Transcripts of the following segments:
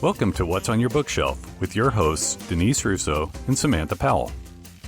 Welcome to What's on Your Bookshelf with your hosts, Denise Russo and Samantha Powell.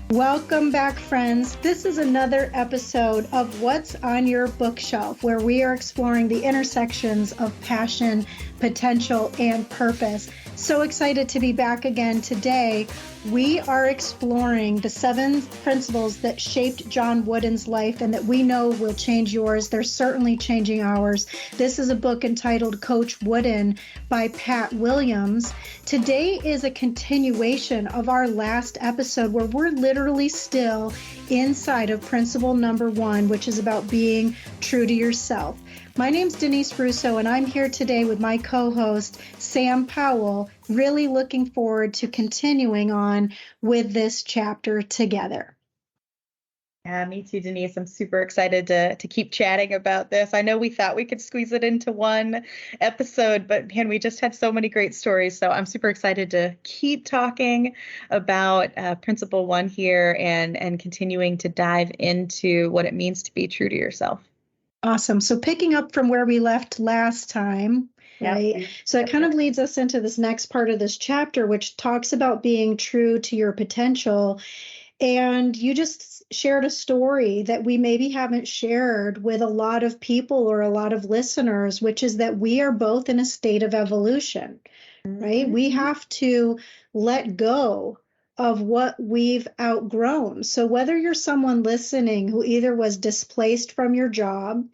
Welcome back, friends. This is another episode of What's on Your Bookshelf, where we are exploring the intersections of passion, potential, and purpose. So excited to be back again today. We are exploring the 7 principles that shaped John Wooden's life and that we know will change yours. They're certainly changing ours. This is a book entitled Coach Wooden by Pat Williams. Today is a continuation of our last episode where we're literally still inside of principle number 1, which is about being true to yourself. My name's Denise Russo, and I'm here today with my co-host, Sam Powell, really looking forward to continuing on with this chapter together. Yeah, me too, Denise. I'm super excited to keep chatting about this. I know we thought we could squeeze it into one episode, but man, we just had so many great stories. So I'm super excited to keep talking about Principle 1 here and continuing to dive into what it means to be true to yourself. Awesome. So picking up from where we left last time, right? Yep. So it kind of leads us into this next part of this chapter, which talks about being true to your potential. And you just shared a story that we maybe haven't shared with a lot of people or a lot of listeners, which is that we are both in a state of evolution, right? We have to let go of what we've outgrown. So whether you're someone listening who either was displaced from your job,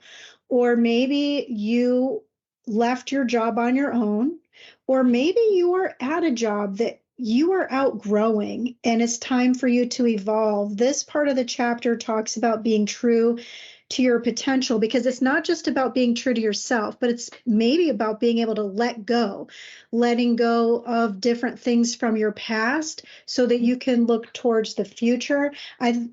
or maybe you left your job on your own, or maybe you are at a job that you are outgrowing and it's time for you to evolve. This part of the chapter talks about being true to your potential, because it's not just about being true to yourself, but it's maybe about being able to letting go of different things from your past so that you can look towards the future.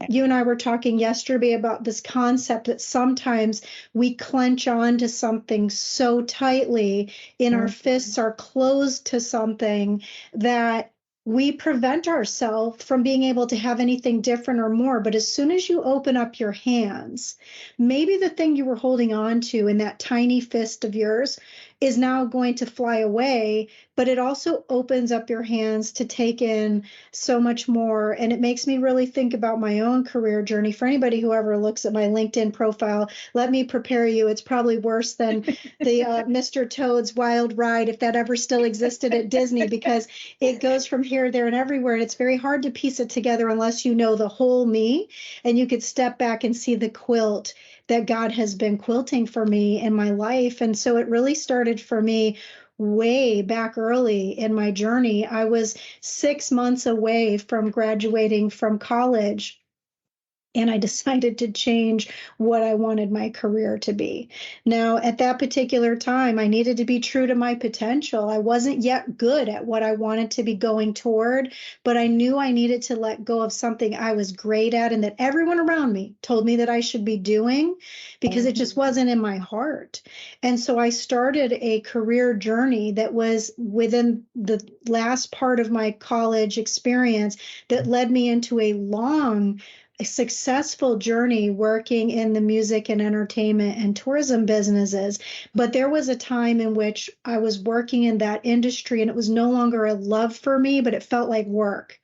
You and I were talking yesterday about this concept that sometimes we clench on to something so tightly in our fists are closed to something that we prevent ourselves from being able to have anything different or more. But as soon as you open up your hands, maybe the thing you were holding on to in that tiny fist of yours is now going to fly away, but it also opens up your hands to take in so much more. And it makes me really think about my own career journey. For anybody who ever looks at my LinkedIn profile, let me prepare you. It's probably worse than the Mr. Toad's Wild Ride, if that ever still existed at Disney, because it goes from here, there, and everywhere. And it's very hard to piece it together unless you know the whole me and you could step back and see the quilt that God has been quilting for me in my life. And so it really started for me way back early in my journey. I was 6 months away from graduating from college, and I decided to change what I wanted my career to be. Now, at that particular time, I needed to be true to my potential. I wasn't yet good at what I wanted to be going toward, but I knew I needed to let go of something I was great at and that everyone around me told me that I should be doing, because it just wasn't in my heart. And so I started a career journey that was within the last part of my college experience that led me into a successful journey working in the music and entertainment and tourism businesses. But there was a time in which I was working in that industry and it was no longer a love for me, but it felt like work.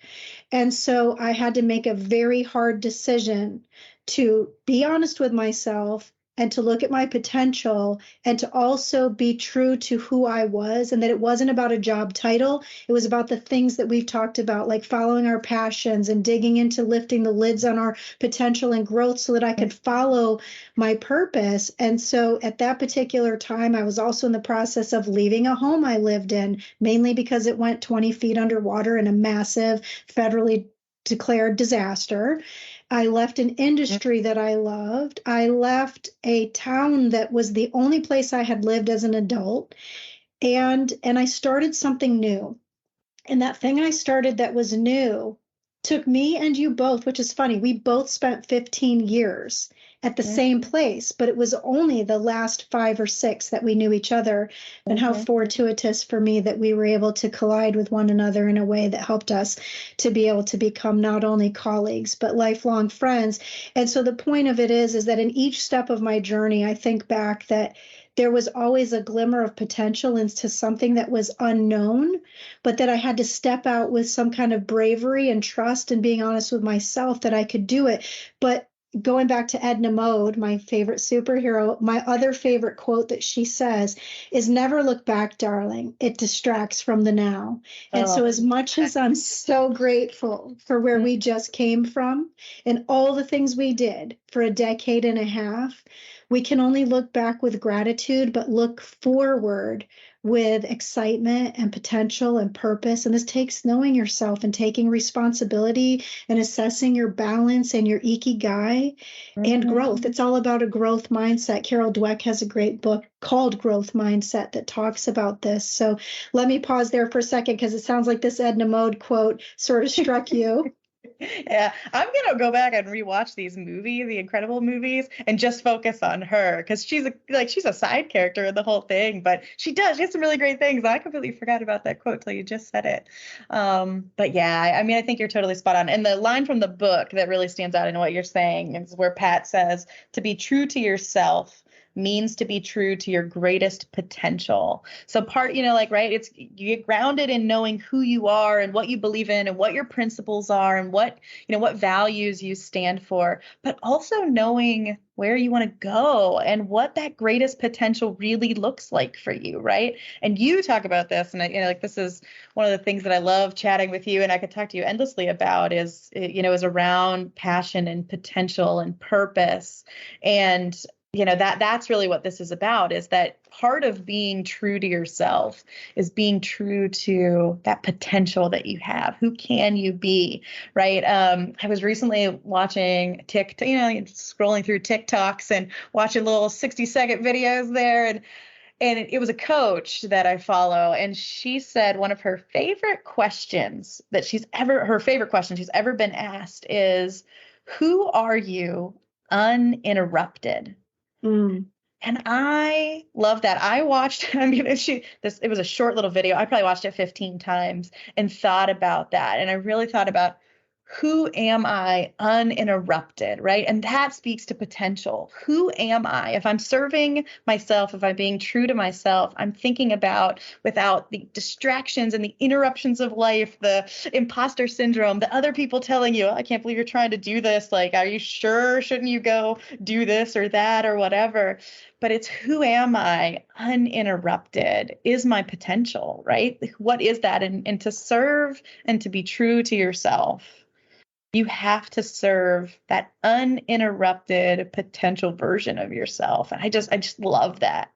And so I had to make a very hard decision to be honest with myself and to look at my potential and to also be true to who I was, and that it wasn't about a job title. It was about the things that we've talked about, like following our passions and digging into lifting the lids on our potential and growth so that I could follow my purpose. And so at that particular time, I was also in the process of leaving a home I lived in, mainly because it went 20 feet underwater in a massive federally declared disaster. I left an industry that I loved. I left a town that was the only place I had lived as an adult. And I started something new. And that thing I started that was new took me and you both, which is funny. We both spent 15 years at the same place, but it was only the last 5 or 6 that we knew each other. And how fortuitous for me that we were able to collide with one another in a way that helped us to be able to become not only colleagues, but lifelong friends. And so the point of it is that in each step of my journey, I think back that there was always a glimmer of potential into something that was unknown, but that I had to step out with some kind of bravery and trust and being honest with myself that I could do it. But going back to Edna Mode, my favorite superhero, my other favorite quote that she says is, never look back, darling. It distracts from the now. And so as much as I'm so grateful for where we just came from and all the things we did for a decade and a half, we can only look back with gratitude, but look forward with excitement and potential and purpose. And this takes knowing yourself and taking responsibility and assessing your balance and your ikigai and growth. It's all about a growth mindset. Carol Dweck has a great book called Growth Mindset that talks about this. So let me pause there for a second, because it sounds like this Edna Mode quote sort of struck you. Yeah, I'm gonna go back and rewatch these movies, the Incredible movies, and just focus on her, because she's a side character in the whole thing, but she has some really great things. I completely forgot about that quote till you just said it. But yeah, I mean, I think you're totally spot on. And the line from the book that really stands out in what you're saying is where Pat says, to be true to yourself means to be true to your greatest potential. So right, it's, you get grounded in knowing who you are and what you believe in and what your principles are and what values you stand for, but also knowing where you want to go and what that greatest potential really looks like for you, right? And you talk about this, and this is one of the things that I love chatting with you, and I could talk to you endlessly about is around passion and potential and purpose. And that's really what this is about, is that part of being true to yourself is being true to that potential that you have. Who can you be, right? I was recently watching TikTok, scrolling through TikToks and watching little 60-second videos there. And it was a coach that I follow, and she said one of her favorite questions she's ever been asked is, who are you uninterrupted? Mm. And I love that. I watched, it was a short little video. I probably watched it 15 times and thought about that. And I really thought about, who am I uninterrupted, right? And that speaks to potential. Who am I? If I'm serving myself, if I'm being true to myself, I'm thinking about, without the distractions and the interruptions of life, the imposter syndrome, the other people telling you, I can't believe you're trying to do this. Like, are you sure? Shouldn't you go do this or that or whatever? But it's, who am I uninterrupted is my potential, right? What is that? And to serve and to be true to yourself, you have to serve that uninterrupted potential version of yourself. And I just love that.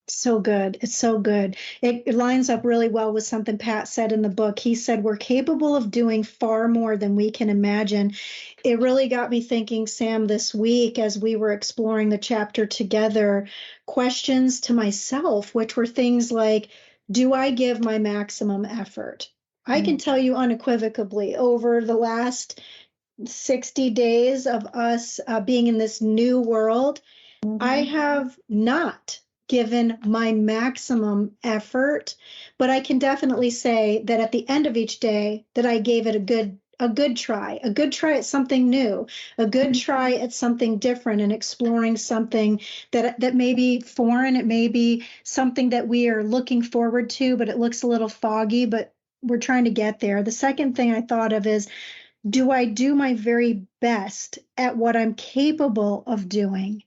So good. It's so good. It lines up really well with something Pat said in the book. He said, we're capable of doing far more than we can imagine. It really got me thinking, Sam, this week as we were exploring the chapter together, questions to myself, which were things like, do I give my maximum effort? I can tell you unequivocally, over the last 60 days of us being in this new world, I have not given my maximum effort, but I can definitely say that at the end of each day that I gave it a good try at something new, a good try at something different, and exploring something that may be foreign. It may be something that we are looking forward to, but it looks a little foggy, but we're trying to get there. The second thing I thought of is, do I do my very best at what I'm capable of doing?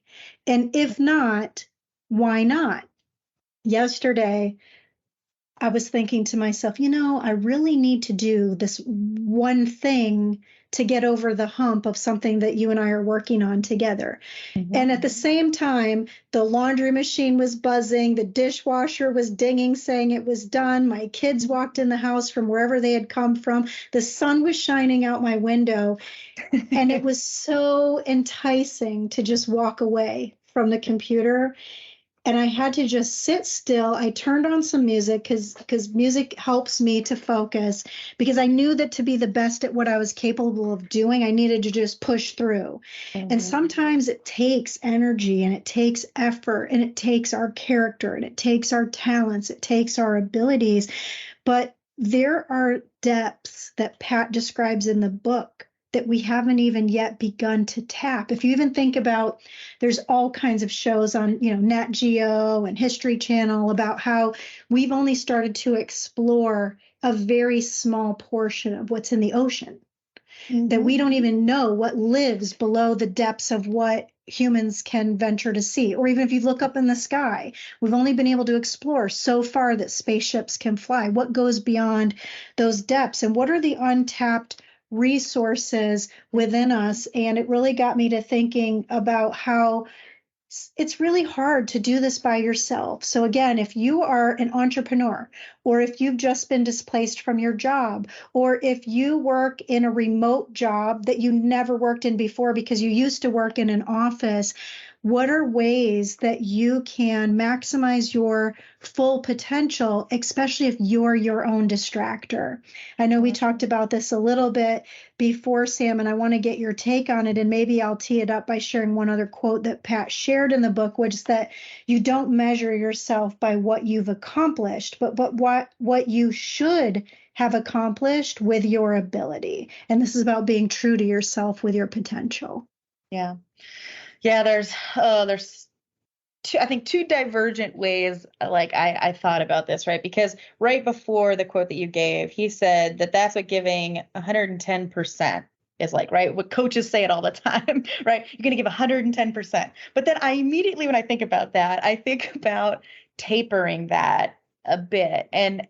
And if not, why not? Yesterday, I was thinking to myself, I really need to do this one thing to get over the hump of something that you and I are working on together. Mm-hmm. And at the same time, the laundry machine was buzzing, the dishwasher was dinging, saying it was done. My kids walked in the house from wherever they had come from. The sun was shining out my window. And it was so enticing to just walk away from the computer. And I had to just sit still. I turned on some music because music helps me to focus, because I knew that to be the best at what I was capable of doing, I needed to just push through. Mm-hmm. And sometimes it takes energy, and it takes effort, and it takes our character, and it takes our talents, it takes our abilities. But there are depths that Pat describes in the book that we haven't even yet begun to tap. If you even think about, there's all kinds of shows on, Nat Geo and History Channel about how we've only started to explore a very small portion of what's in the ocean, that we don't even know what lives below the depths of what humans can venture to see. Or even if you look up in the sky, we've only been able to explore so far that spaceships can fly. What goes beyond those depths, and what are the untapped resources within us? And it really got me to thinking about how it's really hard to do this by yourself. So again, if you are an entrepreneur, or if you've just been displaced from your job, or if you work in a remote job that you never worked in before because you used to work in an office, what are ways that you can maximize your full potential, especially if you're your own distractor? I know we talked about this a little bit before, Sam, and I want to get your take on it. And maybe I'll tee it up by sharing one other quote that Pat shared in the book, which is that you don't measure yourself by what you've accomplished, but what you should have accomplished with your ability. And this is about being true to yourself with your potential. Yeah. Yeah, there's two, I think, two divergent ways like I thought about this, right? Because right before the quote that you gave, he said that that's what giving 110% is like, right? What coaches say it all the time, right? You're going to give 110%. But then I immediately, when I think about that, I think about tapering that a bit and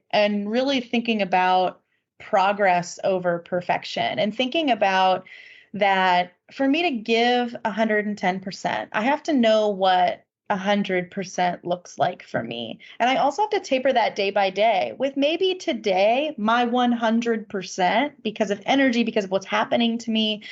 really thinking about progress over perfection, and thinking about that for me to give 110%, I have to know what 100% looks like for me. And I also have to taper that day by day, with maybe today my 100%, because of energy, because of what's happening to me,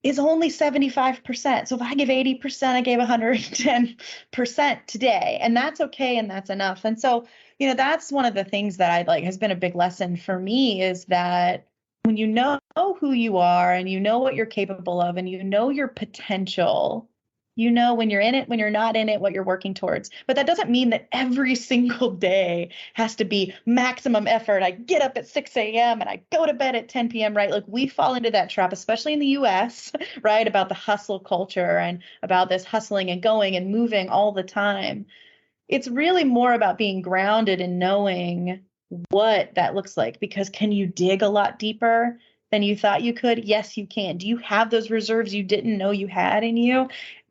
is only 75%. So if I give 80%, I gave 110% today, and that's okay. And that's enough. And so, that's one of the things that I like has been a big lesson for me, is that when you know who you are and you know what you're capable of and you know your potential, when you're in it, when you're not in it, what you're working towards. But that doesn't mean that every single day has to be maximum effort. I get up at 6 a.m. and I go to bed at 10 p.m., right? Like, we fall into that trap, especially in the US, right? About the hustle culture and about this hustling and going and moving all the time. It's really more about being grounded and knowing what that looks like, because can you dig a lot deeper than you thought you could? Yes, you can. Do you have those reserves you didn't know you had in you?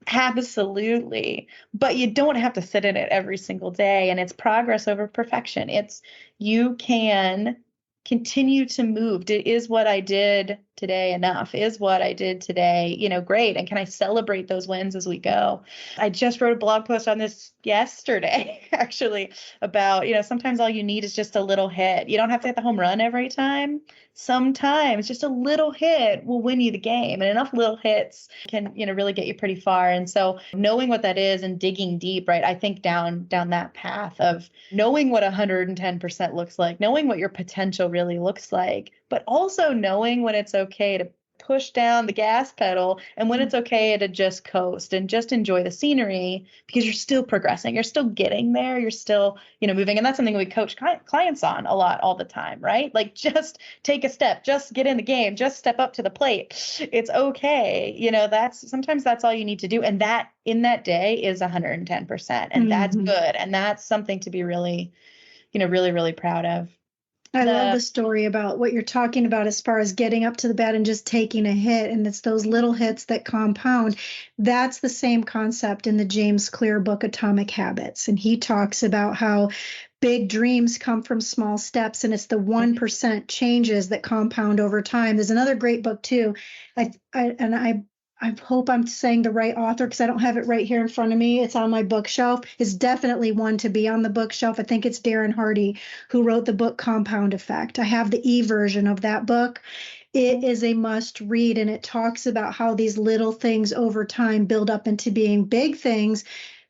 Absolutely. But you don't have to sit in it every single day. And it's progress over perfection. It's, you can continue to move. Is what I did today enough? Is what I did today, great? And can I celebrate those wins as we go? I just wrote a blog post on this yesterday, actually, about, sometimes all you need is just a little hit. You don't have to hit the home run every time. Sometimes just a little hit will win you the game, and enough little hits can, really get you pretty far. And so knowing what that is and digging deep, right? I think down that path of knowing what 110% looks like, knowing what your potential really looks like, but also knowing when it's okay to push down the gas pedal and when it's okay to just coast and just enjoy the scenery, because you're still progressing, you're still getting there, you're still, moving. And that's something we coach clients on a lot all the time, right? Like, just take a step, just get in the game, just step up to the plate. It's okay. Sometimes that's all you need to do. And that in that day is 110%. And that's good. And that's something to be really, really, really proud of. I love the story about what you're talking about as far as getting up to the bat and just taking a hit. And it's those little hits that compound. That's the same concept in the James Clear book, Atomic Habits. And he talks about how big dreams come from small steps, and it's the 1% changes that compound over time. There's another great book too. I hope I'm saying the right author, because I don't have it right here in front of me. It's on my bookshelf. It's definitely one to be on the bookshelf. I think it's Darren Hardy who wrote the book Compound Effect. I have the e-version of that book. It is a must read, and it talks about how these little things over time build up into being big things.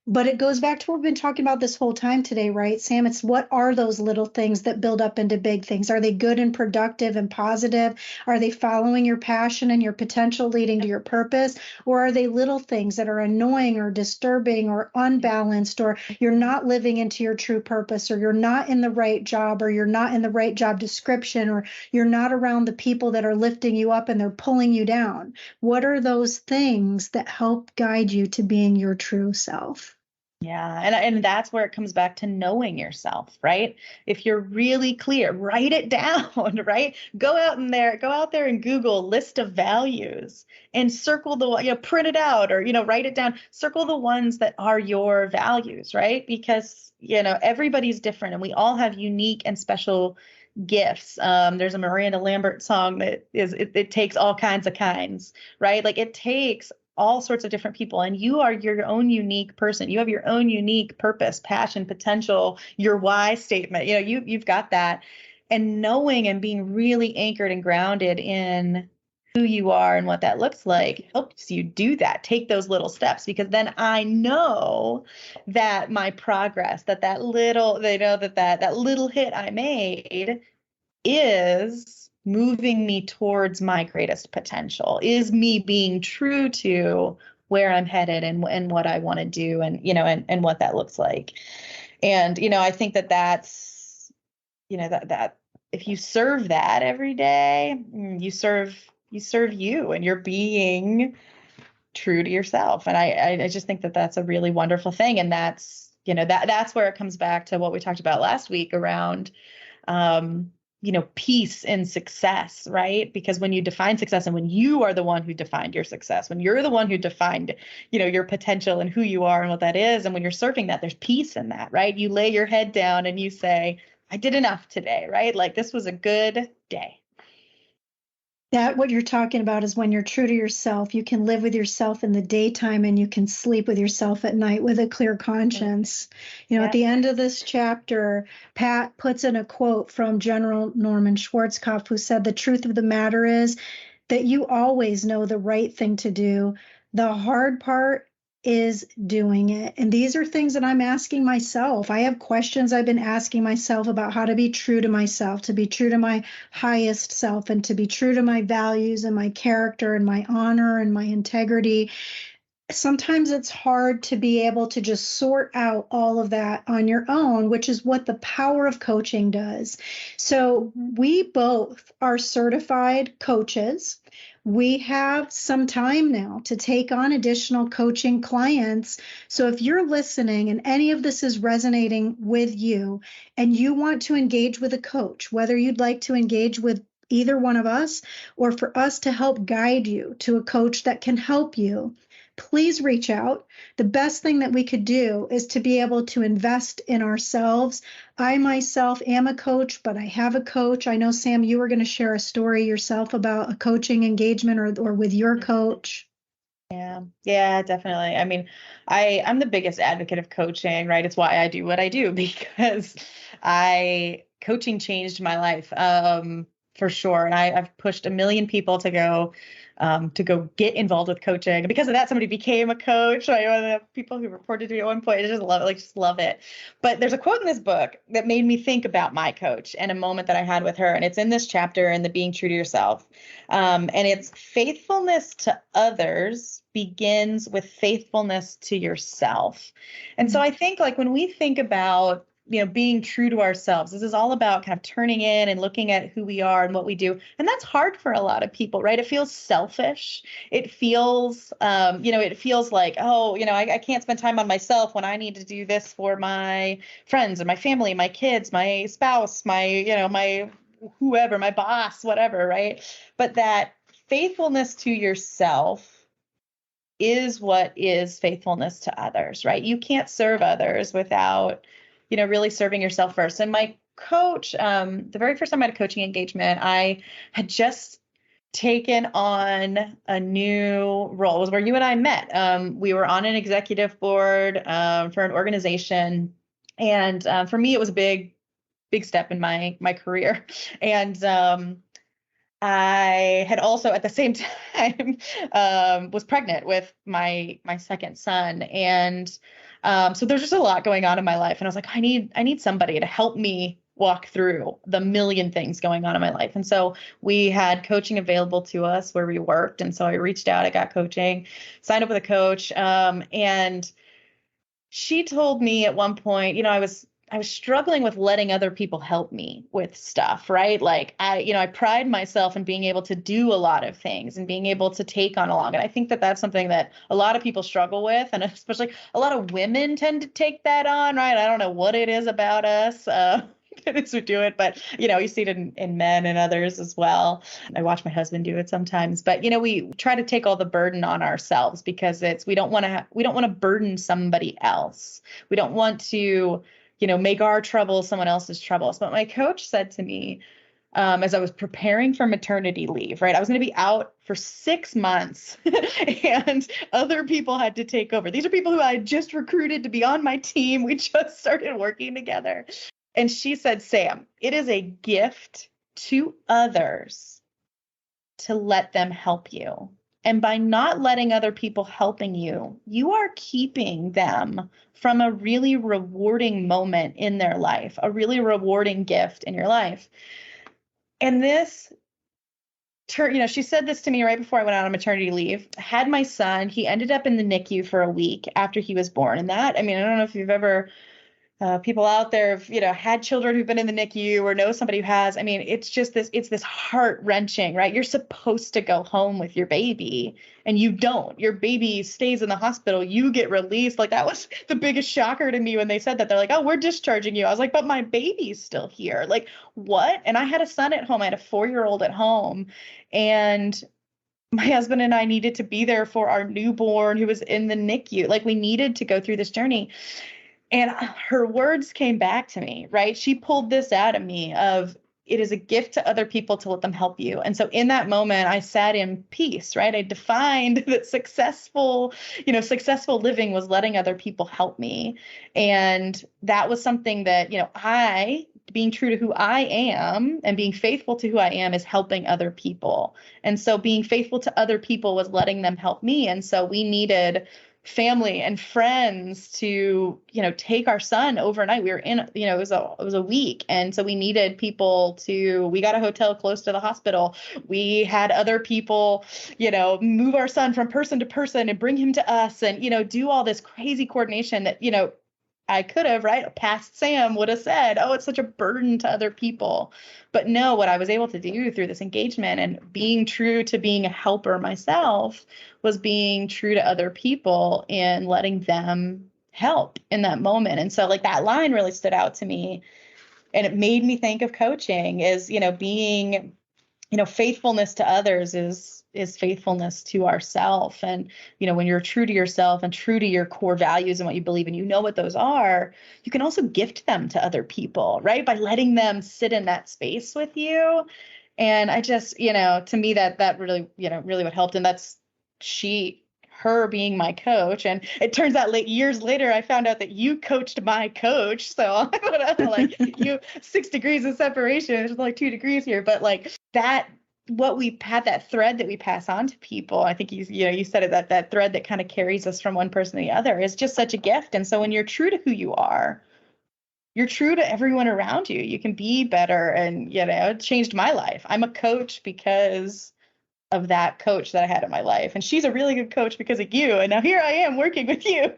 But it goes back to what we've been talking about this whole time today, right, Sam? It's what are those little things that build up into big things? Are they good and productive and positive? Are they following your passion and your potential leading to your purpose? Or are they little things that are annoying or disturbing or unbalanced, or you're not living into your true purpose, or you're not in the right job, or you're not in the right job description, or you're not around the people that are lifting you up and they're pulling you down? What are those things that help guide you to being your true self? Yeah. And that's where it comes back to knowing yourself, right? If you're really clear, write it down, right? Go out there and Google list of values and circle print it out, or, write it down, circle the ones that are your values, right? Because, everybody's different and we all have unique and special gifts. There's a Miranda Lambert song that it takes all kinds of kinds, right? Like it takes all sorts of different people, and you are your own unique person. You have your own unique purpose, passion, potential, your why statement. You've got that. And knowing and being really anchored and grounded in who you are and what that looks like helps you do that. Take those little steps, because then I know that my progress, that little, that little hit I made is moving me towards my greatest potential, is me being true to where I'm headed and what I want to do, and what that looks like. And, I think that's, that if you serve that every day, you serve you, and you're being true to yourself. And I just think that that's a really wonderful thing. And that's, that's where it comes back to what we talked about last week around, peace and success, right? Because when you define success, and when you are the one who defined your success, when you're the one who defined, your potential and who you are and what that is, and when you're serving that, there's peace in that, right? You lay your head down and you say, I did enough today, right? Like this was a good day. That what you're talking about is when you're true to yourself, you can live with yourself in the daytime and you can sleep with yourself at night with a clear conscience. At the end of this chapter, Pat puts in a quote from General Norman Schwarzkopf, who said, "The truth of the matter is that you always know the right thing to do. The hard part is doing it." And these are things that I'm asking myself. I have questions I've been asking myself about how to be true to myself, to be true to my highest self, and to be true to my values and my character and my honor and my integrity. Sometimes it's hard to be able to just sort out all of that on your own, which is what the power of coaching does. So we both are certified coaches. We have some time now to take on additional coaching clients. So if you're listening and any of this is resonating with you and you want to engage with a coach, whether you'd like to engage with either one of us or for us to help guide you to a coach that can help you, please reach out. The best thing that we could do is to be able to invest in ourselves. I myself am a coach, but I have a coach. I know, Sam, you were going to share a story yourself about a coaching engagement or with your coach. Yeah, definitely. I mean, I'm the biggest advocate of coaching, right? It's why I do what I do, because coaching changed my life, for sure. And I've pushed a million people to go get involved with coaching. And because of that, somebody became a coach. Right? One of the people who reported to me at one point, I just love it, just love it. But there's a quote in this book that made me think about my coach and a moment that I had with her. And it's in this chapter in the Being True to Yourself. And it's faithfulness to others begins with faithfulness to yourself. And so I think like when we think about being true to ourselves, this is all about kind of turning in and looking at who we are and what we do. And that's hard for a lot of people, right? It feels selfish. It feels, it feels like, I can't spend time on myself when I need to do this for my friends and my family, my kids, my spouse, my whoever, my boss, whatever, right? But that faithfulness to yourself is what is faithfulness to others, right? You can't serve others without really serving yourself first. And my coach, the very first time I had a coaching engagement, I had just taken on a new role. It was where you and I met. We were on an executive board for an organization. And for me, it was a big step in my career. And I had also at the same time was pregnant with my second son. And so there's just a lot going on in my life. And I was like, I need somebody to help me walk through the million things going on in my life. And so we had coaching available to us where we worked. And so I reached out, I got coaching, signed up with a coach. And she told me at one point, I was struggling with letting other people help me with stuff, right? Like I pride myself in being able to do a lot of things and being able to take on along. And I think that that's something that a lot of people struggle with. And especially a lot of women tend to take that on, right? I don't know what it is about us. To do it, but you see it in men and others as well. I watch my husband do it sometimes, but we try to take all the burden on ourselves because we don't want to burden somebody else. We don't want to make our trouble someone else's troubles. But my coach said to me, as I was preparing for maternity leave, right? I was going to be out for 6 months and other people had to take over. These are people who I had just recruited to be on my team. We just started working together. And she said, Sam, it is a gift to others to let them help you. And by not letting other people helping you, you are keeping them from a really rewarding moment in their life, a really rewarding gift in your life. And this, she said this to me right before I went out on maternity leave. I had my son. He ended up in the NICU for a week after he was born. And that, I don't know if you've ever people out there have, had children who've been in the NICU or know somebody who has. It's just this heart-wrenching, right? You're supposed to go home with your baby and you don't. Your baby stays in the hospital. You get released. Like that was the biggest shocker to me when they said that. They're like, oh, we're discharging you. I was like, but my baby's still here. Like what? And I had a son at home. I had a 4-year-old at home. And my husband and I needed to be there for our newborn who was in the NICU. Like we needed to go through this journey. And her words came back to me, right? She pulled this out of me of it is a gift to other people to let them help you. And so in that moment, I sat in peace, right? I defined that successful living was letting other people help me. And that was something that, being true to who I am and being faithful to who I am is helping other people. And so being faithful to other people was letting them help me. And so we needed family and friends to, take our son overnight. We were in, it was a week. And so we needed people we got a hotel close to the hospital. We had other people, move our son from person to person and bring him to us and, do all this crazy coordination that, I could have, right? Past Sam would have said, oh, it's such a burden to other people. But no, what I was able to do through this engagement and being true to being a helper myself was being true to other people and letting them help in that moment. And so like that line really stood out to me. And it made me think of coaching as, being, faithfulness to others is faithfulness to ourself. And, when you're true to yourself and true to your core values and what you believe and what those are, you can also gift them to other people, right? By letting them sit in that space with you. And I just, to me that really, really what helped. And that's her being my coach. And it turns out years later, I found out that you coached my coach. So like you 6 degrees of separation. There's like 2 degrees here, but like that, what we had, that thread that we pass on to people. I think you said it, that thread that kind of carries us from one person to the other is just such a gift. And so when you're true to who you are, you're true to everyone around you. You can be better. And, it changed my life. I'm a coach because of that coach that I had in my life. And she's a really good coach because of you. And now here I am working with you,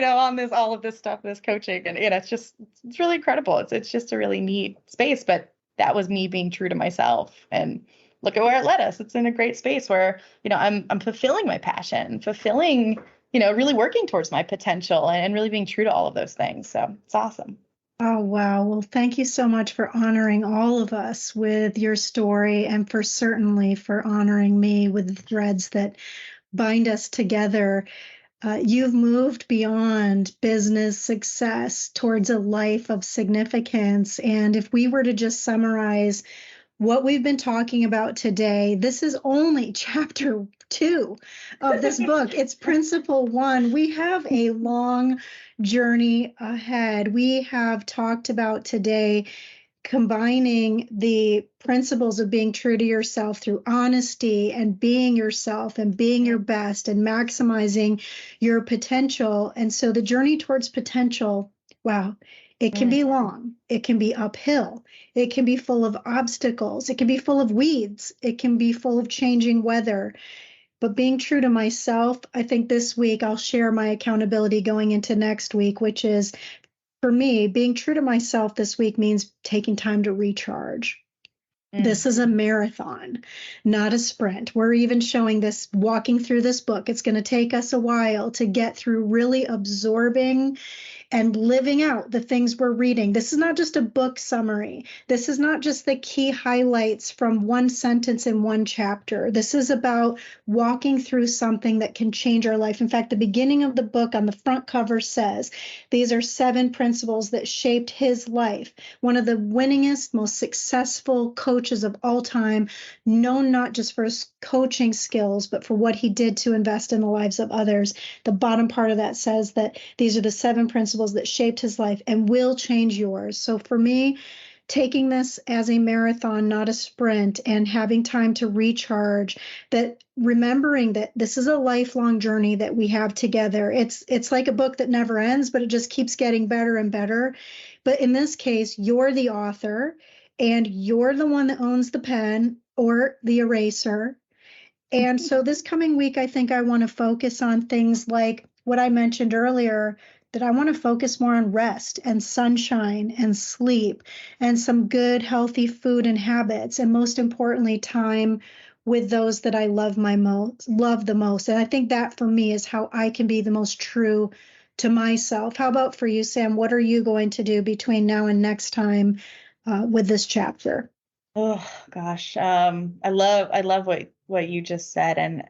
on all of this stuff, this coaching. And, it's really incredible. It's just a really neat space, but that was me being true to myself. And look at where it led us. It's in a great space where, I'm fulfilling my passion, fulfilling, really working towards my potential and really being true to all of those things. So it's awesome. Oh, wow. Well, thank you so much for honoring all of us with your story and certainly for honoring me with the threads that bind us together. You've moved beyond business success towards a life of significance. And if we were to just summarize what we've been talking about today, this is only chapter 2 of this book. It's principle 1. We have a long journey ahead. We have talked about today combining the principles of being true to yourself through honesty and being yourself and being your best and maximizing your potential. And so the journey towards potential, wow, it can be long, it can be uphill, it can be full of obstacles, it can be full of weeds, it can be full of changing weather. But being true to myself, I think this week I'll share my accountability going into next week, which is, for me, being true to myself this week means taking time to recharge. This is a marathon, not a sprint. We're even showing this, walking through this book. It's going to take us a while to get through really absorbing and living out the things we're reading. This is not just a book summary. This is not just the key highlights from one sentence in one chapter. This is about walking through something that can change our life. In fact, the beginning of the book on the front cover says, these are 7 principles that shaped his life. One of the winningest, most successful coaches of all time, known not just for his coaching skills, but for what he did to invest in the lives of others. The bottom part of that says that these are the 7 principles that shaped his life and will change yours. So for me, taking this as a marathon, not a sprint, and having time to recharge, that remembering that this is a lifelong journey that we have together. It's like a book that never ends, but it just keeps getting better and better. But in this case, you're the author and you're the one that owns the pen or the eraser. And so this coming week, I think I want to focus on things like what I mentioned earlier, that I want to focus more on rest and sunshine and sleep and some good, healthy food and habits. And most importantly, time with those that I love the most. And I think that for me is how I can be the most true to myself. How about for you, Sam? What are you going to do between now and next time with this chapter? Oh gosh. I love what you just said. And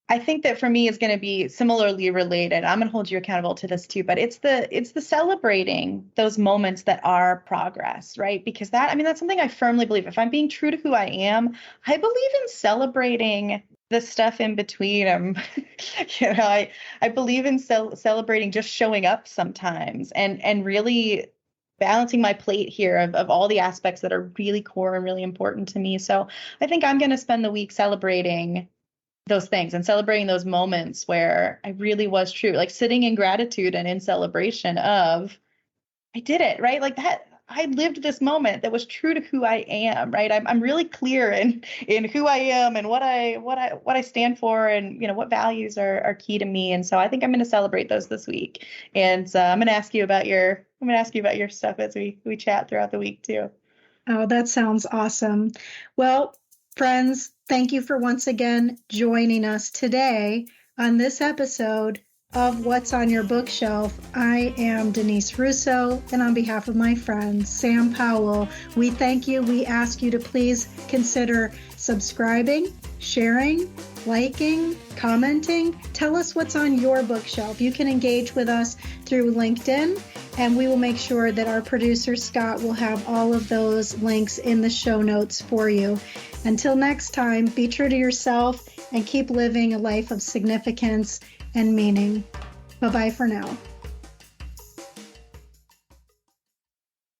I think that for me it's going to be similarly related. I'm going to hold you accountable to this too, but it's the celebrating those moments that are progress, right? Because that's something I firmly believe. If I'm being true to who I am, I believe in celebrating the stuff in between. I believe in celebrating just showing up sometimes and really balancing my plate here of all the aspects that are really core and really important to me. So I think I'm going to spend the week celebrating those things and celebrating those moments where I really was true, like sitting in gratitude and in celebration of, I did it, right? Like that, I lived this moment that was true to who I am, right? I'm really clear in who I am and what I stand for, and what values are key to me. And so I think I'm going to celebrate those this week. And I'm going to ask you about your stuff as we chat throughout the week too. Oh, that sounds awesome. Well, friends, thank you for once again joining us today on this episode of What's on Your Bookshelf. I am Denise Russo, and on behalf of my friend Sam Powell, we thank you. We ask you to please consider subscribing, sharing, liking, commenting. Tell us what's on your bookshelf. You can engage with us through LinkedIn, and we will make sure that our producer Scott will have all of those links in the show notes for you. Until next time, be true to yourself and keep living a life of significance and meaning. Bye-bye for now.